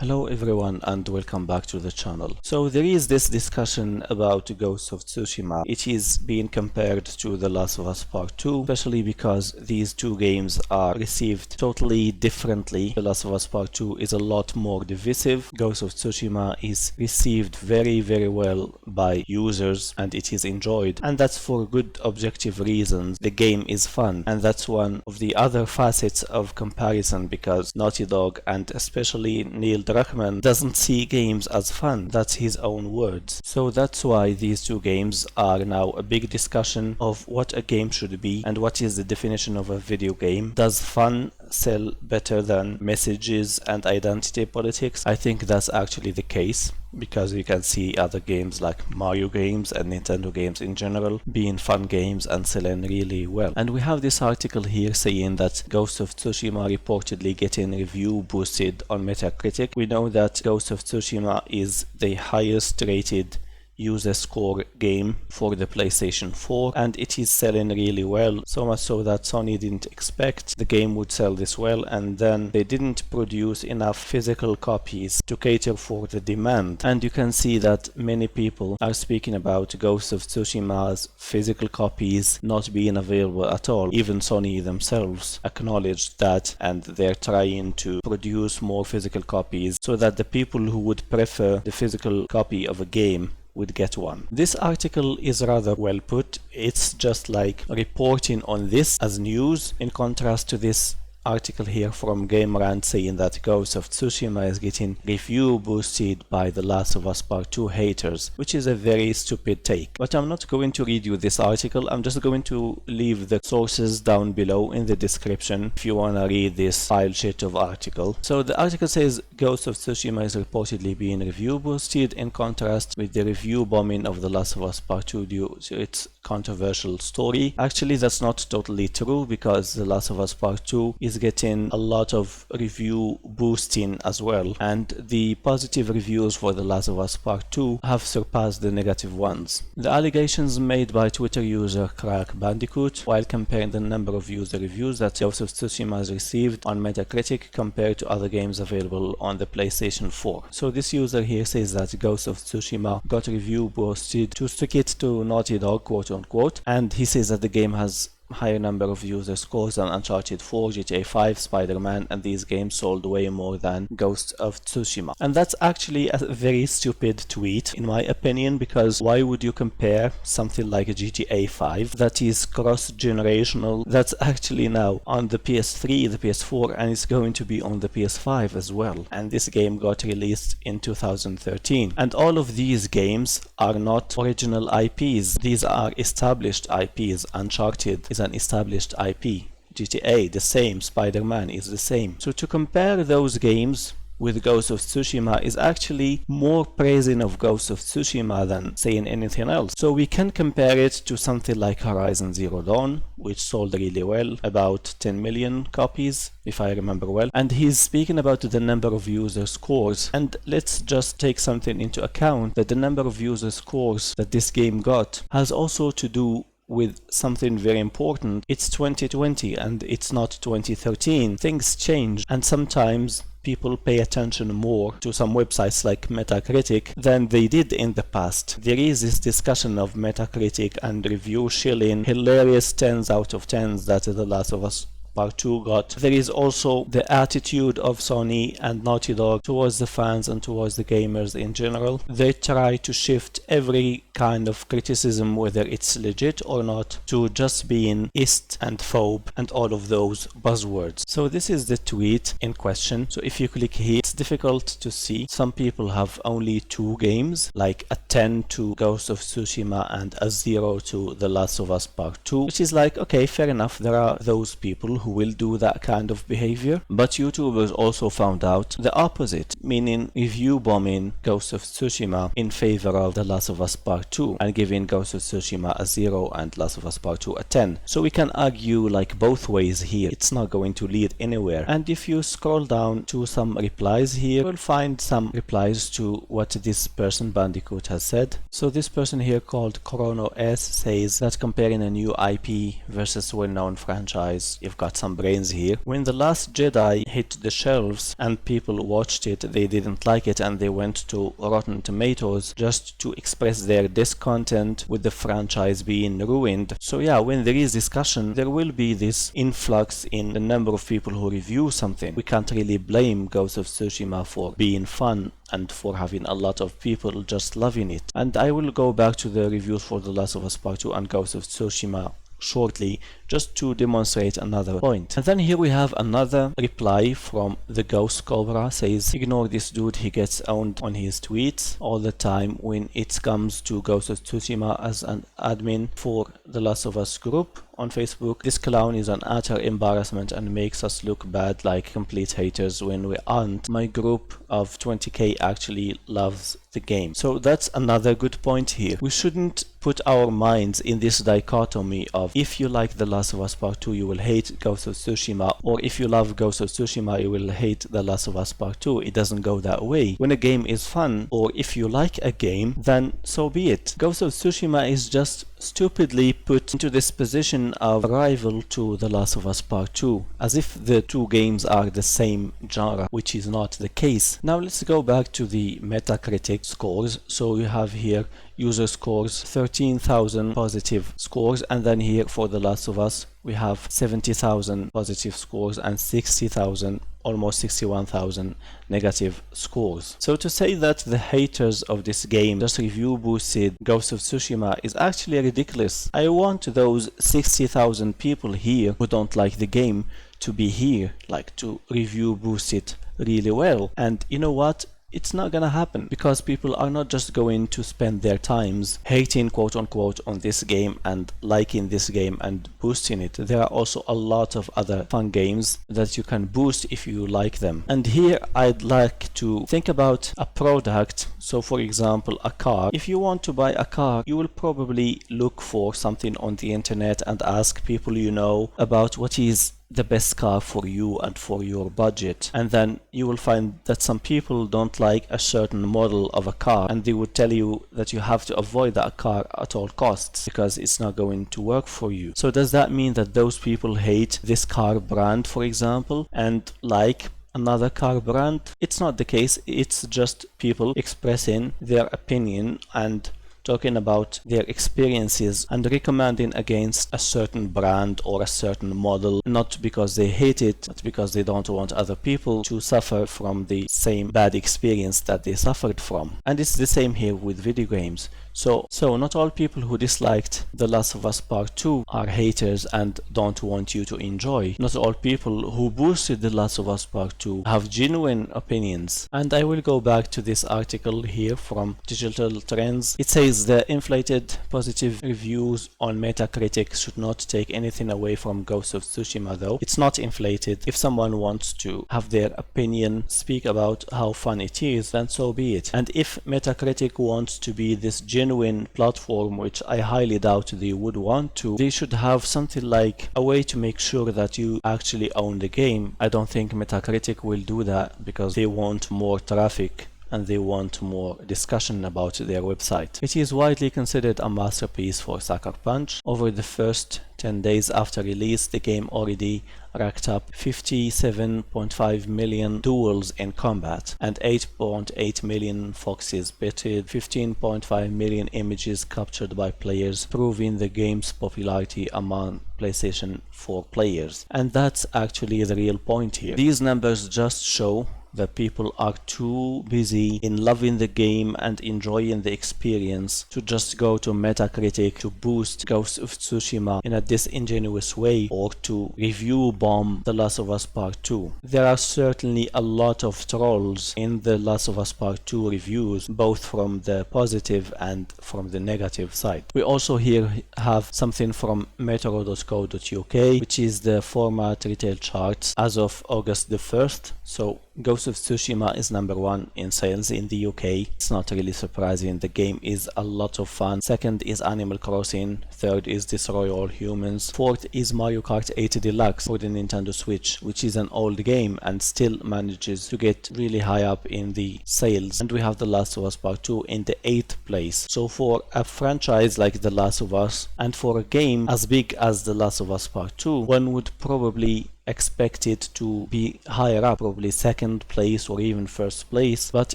Hello everyone and welcome back to the channel. So there is this discussion about Ghost of Tsushima. It is being compared to The Last of Us Part 2, especially because these two games are received totally differently. The Last of Us Part 2 is a lot more divisive. Ghost of Tsushima is received very well by users and it is enjoyed, and that's for good objective reasons. The game is fun, and that's one of the other facets of comparison, because Naughty Dog and especially Neil Druckmann doesn't see games as fun. That's his own words. So that's why these two games are now a big discussion of what a game should be and what is the definition of a video game. Does fun sell better than messages and identity politics? I think that's actually the case, because you can see other games like Mario games and Nintendo games in general being fun games and selling really well. And we have this article here saying that Ghost of Tsushima reportedly getting review boosted on Metacritic. We know that Ghost of Tsushima is the highest rated user score game for the PlayStation 4, and it is selling really well, so much so that Sony didn't expect the game would sell this well, and then they didn't produce enough physical copies to cater for the demand. And you can see that many people are speaking about Ghost of Tsushima's physical copies not being available at all. Even Sony themselves acknowledged that, and they're trying to produce more physical copies so that the people who would prefer the physical copy of a game would get one. This article is rather well put. It's just like reporting on this as news, in contrast to this article here from GameRant saying that Ghost of Tsushima is getting review boosted by The Last of Us Part 2 haters, which is a very stupid take. But I'm not going to read you this article. I'm just going to leave the sources down below in the description if you want to read this file sheet of article. So the article says Ghost of Tsushima is reportedly being review boosted, in contrast with the review bombing of The Last of Us Part 2 due to its controversial story. Actually, that's not totally true, because The Last of Us Part 2 is getting a lot of review boosting as well, and the positive reviews for The Last of Us Part 2 have surpassed the negative ones. The allegations made by Twitter user Crack Bandicoot while comparing the number of user reviews that Ghost of Tsushima has received on Metacritic compared to other games available on the PlayStation 4. So this user here says that Ghost of Tsushima got review boosted to stick it to Naughty Dog, quote unquote, and he says that the game has higher number of user scores than Uncharted 4, GTA 5, Spider-Man, and these games sold way more than Ghost of Tsushima. And that's actually a very stupid tweet in my opinion, because why would you compare something like a GTA 5 that is cross-generational, that's actually now on the PS3, the PS4, and it's going to be on the PS5 as well, and this game got released in 2013. And all of these games are not original IPs, these are established IPs. Uncharted is an established IP, GTA the same, Spider-Man is the same. So to compare those games with Ghost of Tsushima is actually more praising of Ghost of Tsushima than saying anything else. So we can compare it to something like Horizon Zero Dawn, which sold really well, about 10 million copies if I remember well, and he's speaking about the number of user scores. And let's just take something into account, that the number of user scores that this game got has also to do with something very important. It's 2020 and it's not 2013. Things change, and sometimes people pay attention more to some websites like Metacritic than they did in the past. There is this discussion of Metacritic and review shilling hilarious 10s out of 10s that The Last of Us Part 2 got. There is also the attitude of Sony and Naughty Dog towards the fans and towards the gamers in general. They try to shift every kind of criticism, whether it's legit or not, to just being ist and phobe and all of those buzzwords. So this is the tweet in question. So if you click here, it's difficult to see. Some people have only 2 games, like a 10 to Ghost of Tsushima and a 0 to The Last of Us Part 2, which is like, okay, fair enough, there are those people who will do that kind of behavior. But YouTubers also found out the opposite, meaning review bombing Ghost of Tsushima in favor of The Last of Us Part 2 and giving Ghost of Tsushima a 0 and Last of Us Part 2 a 10. So we can argue like both ways here. It's not going to lead anywhere. And if you scroll down to some replies here, you'll find some replies to what this person Bandicoot has said. So this person here called Chrono S says that comparing a new IP versus well-known franchise, you've got some brains here. When The Last Jedi hit the shelves and people watched it, they didn't like it and they went to Rotten Tomatoes just to express their discontent with the franchise being ruined. So yeah, when there is discussion, there will be this influx in the number of people who review something. We can't really blame Ghost of Tsushima for being fun and for having a lot of people just loving it. And I will go back to the reviews for The Last of Us Part 2 and Ghost of Tsushima shortly, just to demonstrate another point. And then here we have another reply from the Ghost Cobra. Says, ignore this dude, he gets owned on his tweets all the time when it comes to Ghost of Tsushima. As an admin for the Last of Us group on Facebook, this clown is an utter embarrassment and makes us look bad like complete haters when we aren't. My group of 20k actually loves the game. So that's another good point here. We shouldn't put our minds in this dichotomy of if you like The Last of Us Part 2 you will hate Ghost of Tsushima, or if you love Ghost of Tsushima you will hate The Last of Us Part 2. It doesn't go that way. When a game is fun, or if you like a game, then so be it. Ghost of Tsushima is just stupidly put into this position of rival to The Last of Us Part 2, as if the two games are the same genre, which is not the case. Now let's go back to the Metacritic scores. So you have here user scores 13,000 positive scores, and then here for The Last of Us we have 70,000 positive scores and 60,000, almost 61,000 negative scores. So to say that the haters of this game just review boosted Ghost of Tsushima is actually ridiculous. I want those 60,000 people here who don't like the game to be here, like to review boost it really well. And you know what? It's not gonna happen, because people are not just going to spend their times hating quote unquote on this game and liking this game and boosting it. There are also a lot of other fun games that you can boost if you like them. And here I'd like to think about a product. So for example, a car. If you want to buy a car, you will probably look for something on the internet and ask people you know about what is the best car for you and for your budget, and then you will find that some people don't like a certain model of a car and they would tell you that you have to avoid that car at all costs because it's not going to work for you. So does that mean that those people hate this car brand, for example, and like another car brand? It's not the case. It's just people expressing their opinion and talking about their experiences and recommending against a certain brand or a certain model, not because they hate it, but because they don't want other people to suffer from the same bad experience that they suffered from. And it's the same here with video games. So not all people who disliked The Last of Us Part 2 are haters and don't want you to enjoy. Not all people who boosted The Last of Us Part 2 have genuine opinions. And I will go back to this article here from Digital Trends. It says the inflated positive reviews on Metacritic should not take anything away from Ghost of Tsushima though. It's not inflated. If someone wants to have their opinion, speak about how fun it is, then so be it. And if Metacritic wants to be this genuine platform, which I highly doubt they would want to, they should have something like a way to make sure that you actually own the game. I don't think Metacritic will do that because they want more traffic and they want more discussion about their website. It is widely considered a masterpiece for Sucker Punch. Over the first 10 days after release, the game already racked up 57.5 million duels in combat and 8.8 million foxes betted, 15.5 million images captured by players, proving the game's popularity among PlayStation 4 players. And that's actually the real point here. These numbers just show that people are too busy in loving the game and enjoying the experience to just go to Metacritic to boost Ghost of Tsushima in a disingenuous way or to review bomb The Last of Us Part 2. There are certainly a lot of trolls in The Last of Us Part 2 reviews, both from the positive and from the negative side. We also here have something from metro.co.uk, which is the format retail charts as of August the 1st. So Ghost of Tsushima is number 1 in sales in the UK. It's not really surprising. The game is a lot of fun. Second is Animal Crossing. Third is Destroy All Humans. Fourth is Mario Kart 8 Deluxe for the Nintendo Switch, which is an old game and still manages to get really high up in the sales. And we have The Last of Us Part 2 in the 8th place. So for a franchise like The Last of Us, and for a game as big as The Last of Us Part 2, one would probably expect it to be higher up, probably second place or even first place, but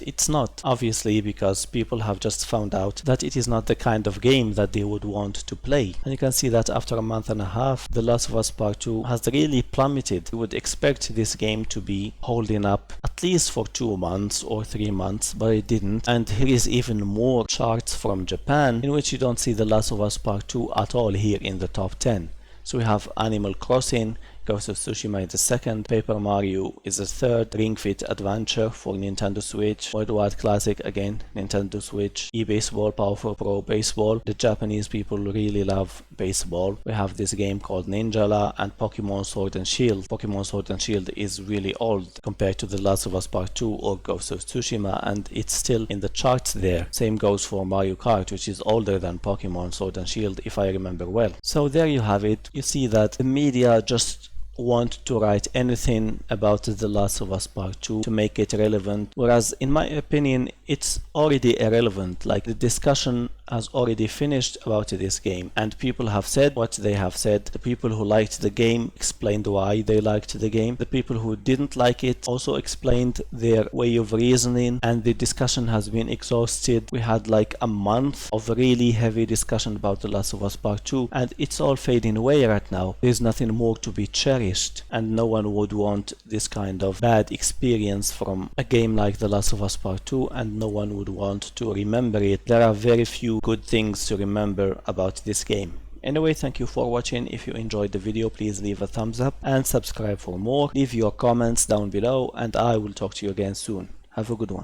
it's not, obviously, because people have just found out that it is not the kind of game that they would want to play. And you can see that after a month and a half, The Last of Us Part 2 has really plummeted. You would expect this game to be holding up at least for 2 months or 3 months, but it didn't. And here is even more charts from Japan in which you don't see The Last of Us Part 2 at all here in the top 10. So we have Animal Crossing, Ghost of Tsushima is the second, Paper Mario is the third, Ring Fit Adventure for Nintendo Switch, World Wide Classic again, Nintendo Switch, eBaseball, Powerful Pro Baseball. The Japanese people really love baseball. We have this game called Ninjala and Pokemon Sword and Shield. Pokemon Sword and Shield is really old compared to The Last of Us Part 2 or Ghost of Tsushima, and it's still in the charts there. Same goes for Mario Kart, which is older than Pokemon Sword and Shield, if I remember well. So there you have it. You see that the media just want to write anything about The Last of Us Part 2 to make it relevant, whereas in my opinion it's already irrelevant. Like, the discussion has already finished about this game and people have said what they have said. The people who liked the game explained why they liked the game. The people who didn't like it also explained their way of reasoning, and the discussion has been exhausted. We had like a month of really heavy discussion about The Last of Us Part 2 and it's all fading away right now. There's nothing more to be cherished, and no one would want this kind of bad experience from a game like The Last of Us Part 2, and no one would want to remember it. There are very few good things to remember about this game. Anyway, thank you for watching. If you enjoyed the video, please leave a thumbs up and subscribe for more. Leave your comments down below and I will talk to you again soon. Have a good one.